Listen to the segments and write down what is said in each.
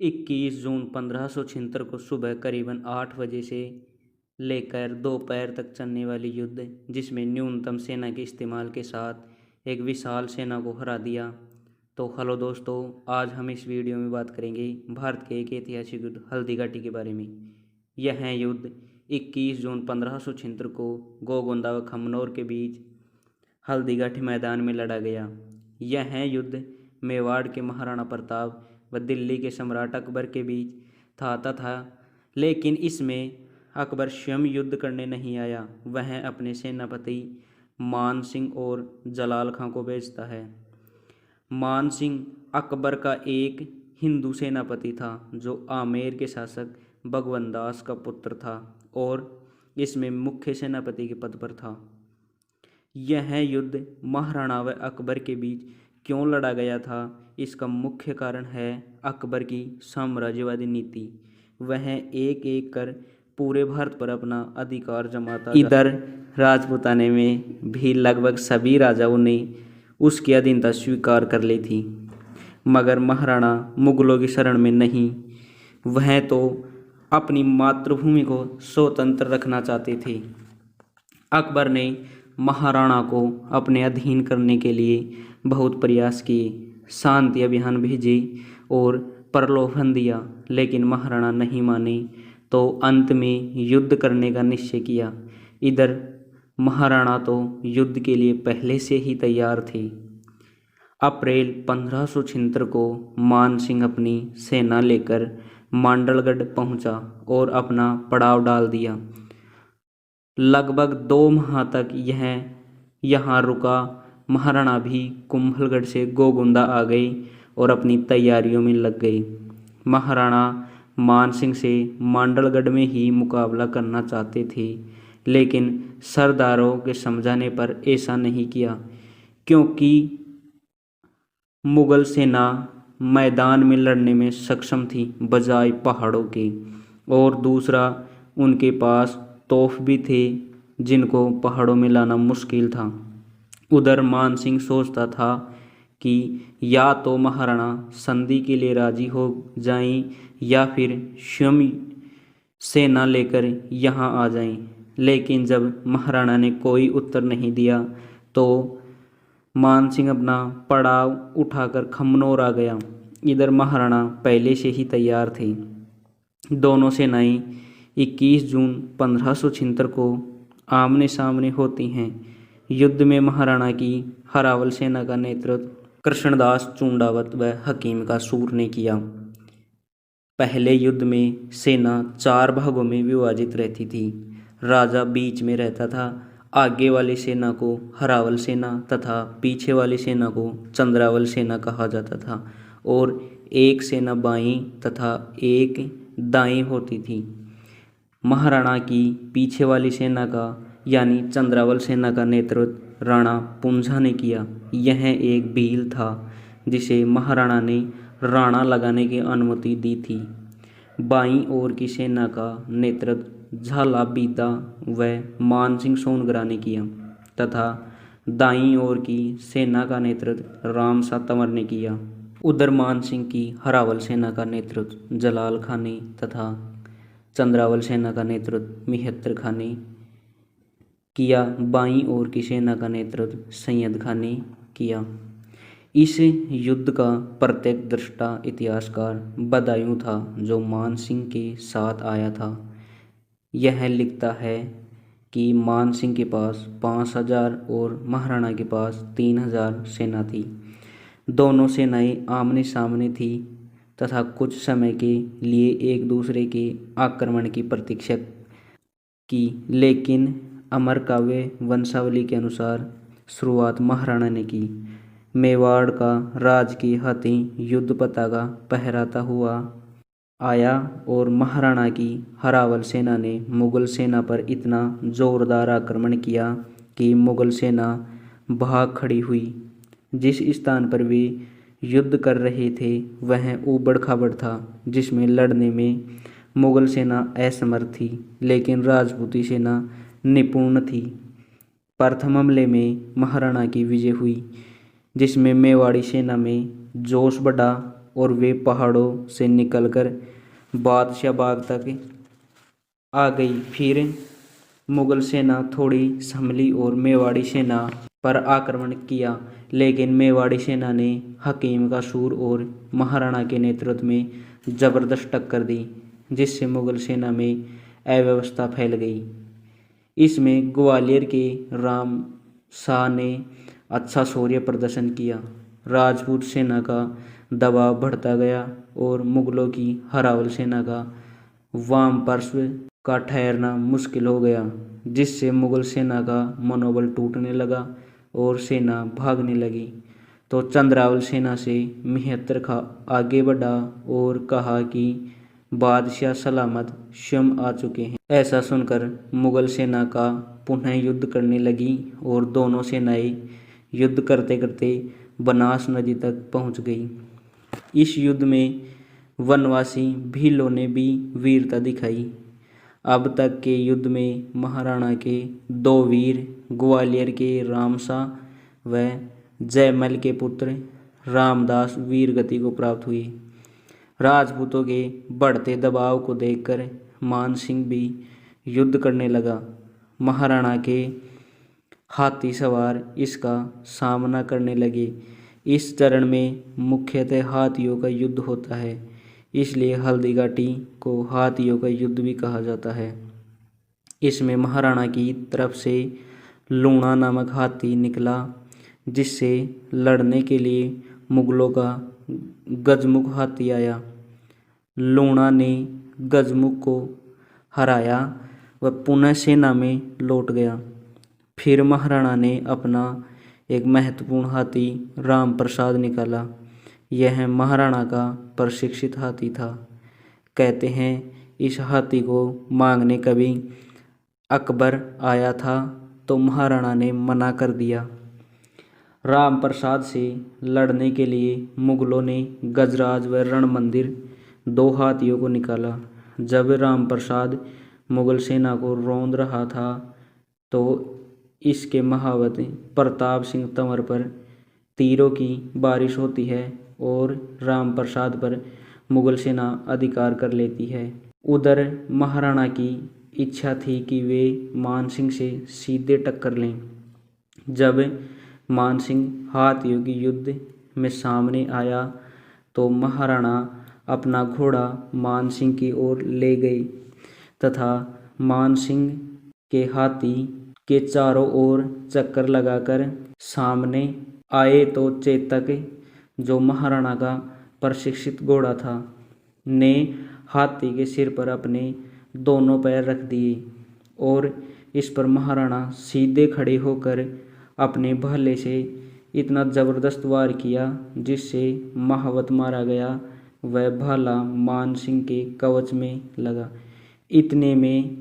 21 जून 1576 को सुबह करीबन 8 बजे से लेकर दोपहर तक चलने वाली युद्ध, जिसमें न्यूनतम सेना के इस्तेमाल के साथ एक विशाल सेना को हरा दिया। तो हेलो दोस्तों, आज हम इस वीडियो में बात करेंगे भारत के एक ऐतिहासिक युद्ध हल्दी घाटी के बारे में। यह युद्ध 21 जून 1576 को गोगोंदा व खमनोर के बीच हल्दी घाटी मैदान में लड़ा गया। यह युद्ध मेवाड़ के महाराणा प्रताप व दिल्ली के सम्राट अकबर के बीच था तथा लेकिन इसमें अकबर स्वयं युद्ध करने नहीं आया। वह अपने सेनापति मान सिंह और जलाल खां को भेजता है। मान सिंह अकबर का एक हिंदू सेनापति था जो आमेर के शासक भगवंत दास का पुत्र था और इसमें मुख्य सेनापति के पद पर था। यह युद्ध महाराणा व अकबर के बीच क्यों लड़ा गया था, इसका मुख्य कारण है अकबर की साम्राज्यवादी नीति। वह एक एक कर पूरे भारत पर अपना अधिकार जमाता। इधर राजपूताने में भी लगभग सभी राजाओं ने उसकी अधीनता स्वीकार कर ली थी, मगर महाराणा मुगलों की शरण में नहीं। वह तो अपनी मातृभूमि को स्वतंत्र रखना चाहते थे। अकबर ने महाराणा को अपने अधीन करने के लिए बहुत प्रयास किए, शांति अभियान भेजे और प्रलोभन दिया, लेकिन महाराणा नहीं माने तो अंत में युद्ध करने का निश्चय किया। इधर महाराणा तो युद्ध के लिए पहले से ही तैयार थे। अप्रैल 1576 को मान सिंह अपनी सेना लेकर मांडलगढ़ पहुंचा और अपना पड़ाव डाल दिया। लगभग 2 माह तक यह यहाँ रुका। महाराणा भी कुंभलगढ़ से गोगुंदा आ गए और अपनी तैयारियों में लग गए। महाराणा मान सिंह से मांडलगढ़ में ही मुकाबला करना चाहते थे, लेकिन सरदारों के समझाने पर ऐसा नहीं किया, क्योंकि मुगल सेना मैदान में लड़ने में सक्षम थी बजाय पहाड़ों के, और दूसरा उनके पास तोप भी थे जिनको पहाड़ों में लाना मुश्किल था। उधर मान सिंह सोचता था कि या तो महाराणा संधि के लिए राजी हो जाएं या फिर स्वयं सेना लेकर यहाँ आ जाएं। लेकिन जब महाराणा ने कोई उत्तर नहीं दिया तो मान सिंह अपना पड़ाव उठाकर खमनोर आ गया। इधर महाराणा पहले से ही तैयार थे। दोनों सेनाएं 21 जून 1576 को आमने सामने होती हैं। युद्ध में महाराणा की हरावल सेना का नेतृत्व कृष्णदास चूंडावत व हकीम का सूर ने किया। पहले युद्ध में सेना 4 भागों में विभाजित रहती थी। राजा बीच में रहता था। आगे वाली सेना को हरावल सेना तथा पीछे वाली सेना को चंद्रावल सेना कहा जाता था, और एक सेना बाईं तथा एक दाईं होती थी। महाराणा की पीछे वाली सेना का यानी चंद्रावल सेना का नेतृत्व राणा पुंजा ने किया। यह एक भील था जिसे महाराणा ने राणा लगाने की अनुमति दी थी। बाईं ओर की सेना का नेतृत्व झाला बीदा व मान सिंह सोनगरा ने किया तथा दाईं ओर की सेना का नेतृत्व रामसा तंवर ने किया। उधर मान सिंह की हरावल सेना का नेतृत्व जलाल खां ने तथा चंद्रावल सेना का नेतृत्व मिहत्तर खां ने किया। बाईं ओर की सेना का नेतृत्व सैयद खां ने किया। इस युद्ध का प्रत्यक्षदृष्टा इतिहासकार बदायूं था, जो मान सिंह के साथ आया था। यह लिखता है कि मान सिंह के पास 5000 और महाराणा के पास 3000 सेना थी। दोनों सेनाएं आमने सामने थी तथा कुछ समय के लिए एक दूसरे के आक्रमण की प्रतीक्षा की, लेकिन अमर काव्य वंशावली के अनुसार शुरुआत महाराणा ने की। मेवाड़ का राजकीय हाथी युद्ध पताका फहराता हुआ आया और महाराणा की हरावल सेना ने मुगल सेना पर इतना जोरदार आक्रमण किया कि मुगल सेना भाग खड़ी हुई। जिस स्थान पर वे युद्ध कर रहे थे वह ऊबड़ खाबड़ था, जिसमें लड़ने में मुगल सेना असमर्थ थी, लेकिन राजपूती सेना निपुण थी। प्रथम हमले में महाराणा की विजय हुई, जिसमें मेवाड़ी सेना में जोश बढ़ा और वे पहाड़ों से निकलकर बादशाह बाग तक आ गई। फिर मुगल सेना थोड़ी संभली और मेवाड़ी सेना पर आक्रमण किया, लेकिन मेवाड़ी सेना ने हकीम का सूर और महाराणा के नेतृत्व में जबरदस्त टक्कर दी, जिससे मुगल सेना में अव्यवस्था फैल गई। इसमें ग्वालियर के राम शाह ने अच्छा शौर्य प्रदर्शन किया। राजपूत सेना का दबाव बढ़ता गया और मुगलों की हरावल सेना का वाम पार्श्व का ठहरना मुश्किल हो गया, जिससे मुगल सेना का मनोबल टूटने लगा और सेना भागने लगी। तो चंद्रावल सेना से मेहतर खां आगे बढ़ा और कहा कि बादशाह सलामत स्वयं आ चुके हैं। ऐसा सुनकर मुगल सेना का पुनः युद्ध करने लगी और दोनों सेनाएं युद्ध करते करते बनास नदी तक पहुंच गई। इस युद्ध में वनवासी भीलों ने भी वीरता दिखाई। अब तक के युद्ध में महाराणा के दो वीर ग्वालियर के रामशाह व जयमल के पुत्र रामदास वीरगति को प्राप्त हुई। राजपूतों के बढ़ते दबाव को देखकर मान सिंह भी युद्ध करने लगा। महाराणा के हाथी सवार इसका सामना करने लगे। इस चरण में मुख्यतः हाथियों का युद्ध होता है, इसलिए हल्दी घाटी को हाथियों का युद्ध भी कहा जाता है। इसमें महाराणा की तरफ से लूणा नामक हाथी निकला, जिससे लड़ने के लिए मुगलों का गजमुख हाथी आया। लूणा ने गजमुख को हराया व पुनः सेना में लौट गया। फिर महाराणा ने अपना एक महत्वपूर्ण हाथी राम प्रसाद निकाला। यह महाराणा का प्रशिक्षित हाथी था। कहते हैं इस हाथी को मांगने कभी अकबर आया था तो महाराणा ने मना कर दिया। राम प्रसाद से लड़ने के लिए मुगलों ने गजराज व रणमंदिर दो हाथियों को निकाला। जब राम प्रसाद मुगल सेना को रौंद रहा था तो इसके महावत प्रताप सिंह तंवर पर तीरों की बारिश होती है और राम प्रसाद पर मुगल सेना अधिकार कर लेती है। उधर महाराणा की इच्छा थी कि वे मान सिंह से सीधे टक्कर लें। जब मान सिंह हाथियों के युद्ध में सामने आया तो महाराणा अपना घोड़ा मान सिंह की ओर ले गए तथा मान सिंह के हाथी के चारों ओर चक्कर लगाकर सामने आए तो चेतक, जो महाराणा का प्रशिक्षित घोड़ा था, ने हाथी के सिर पर अपने दोनों पैर रख दिए और इस पर महाराणा सीधे खड़े होकर अपने भाले से इतना जबरदस्त वार किया जिससे महावत मारा गया। वह भाला मान सिंह के कवच में लगा। इतने में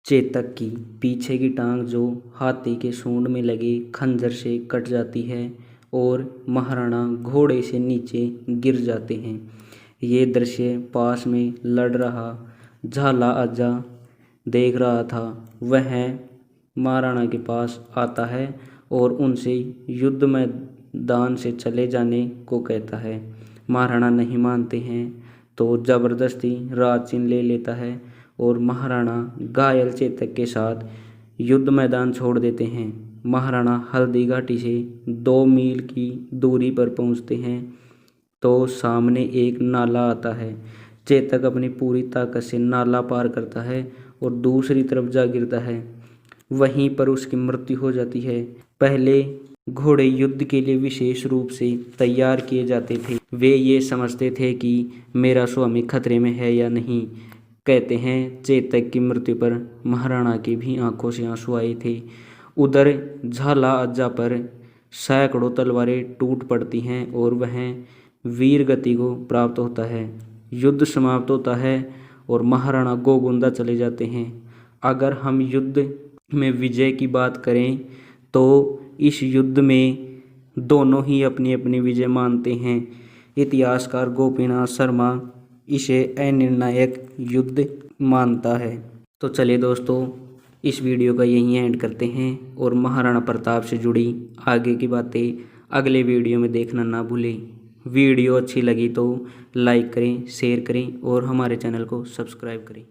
चेतक की पीछे की टांग जो हाथी के सूंड में लगे खंजर से कट जाती है और महाराणा घोड़े से नीचे गिर जाते हैं। ये दृश्य पास में लड़ रहा झाला अज्जा देख रहा था। वह महाराणा के पास आता है और उनसे युद्ध मैदान से चले जाने को कहता है। महाराणा नहीं मानते हैं तो जबरदस्ती राज चिन्ह ले लेता है और महाराणा घायल चेतक के साथ युद्ध मैदान छोड़ देते हैं। महाराणा हल्दी घाटी से 2 मील की दूरी पर पहुंचते हैं तो सामने एक नाला आता है। चेतक अपनी पूरी ताकत से नाला पार करता है और दूसरी तरफ जा गिरता है। वहीं पर उसकी मृत्यु हो जाती है। पहले घोड़े युद्ध के लिए विशेष रूप से तैयार किए जाते थे। वे ये समझते थे कि मेरा स्वामी खतरे में है या नहीं। कहते हैं चेतक की मृत्यु पर महाराणा की भी आंखों से आंसू आए थे। उधर झाला अज्जा पर सैकड़ों तलवारें टूट पड़ती हैं और वह वीर गति को प्राप्त होता है। युद्ध समाप्त होता है और महाराणा गोगुंदा चले जाते हैं। अगर हम युद्ध में विजय की बात करें तो इस युद्ध में दोनों ही अपनी अपनी विजय मानते हैं। इतिहासकार गोपीनाथ शर्मा इसे अनिर्णायक युद्ध मानता है। तो चलिए दोस्तों, इस वीडियो का यहीं एंड करते हैं और महाराणा प्रताप से जुड़ी आगे की बातें अगले वीडियो में देखना ना भूलें। वीडियो अच्छी लगी तो लाइक करें, शेयर करें और हमारे चैनल को सब्सक्राइब करें।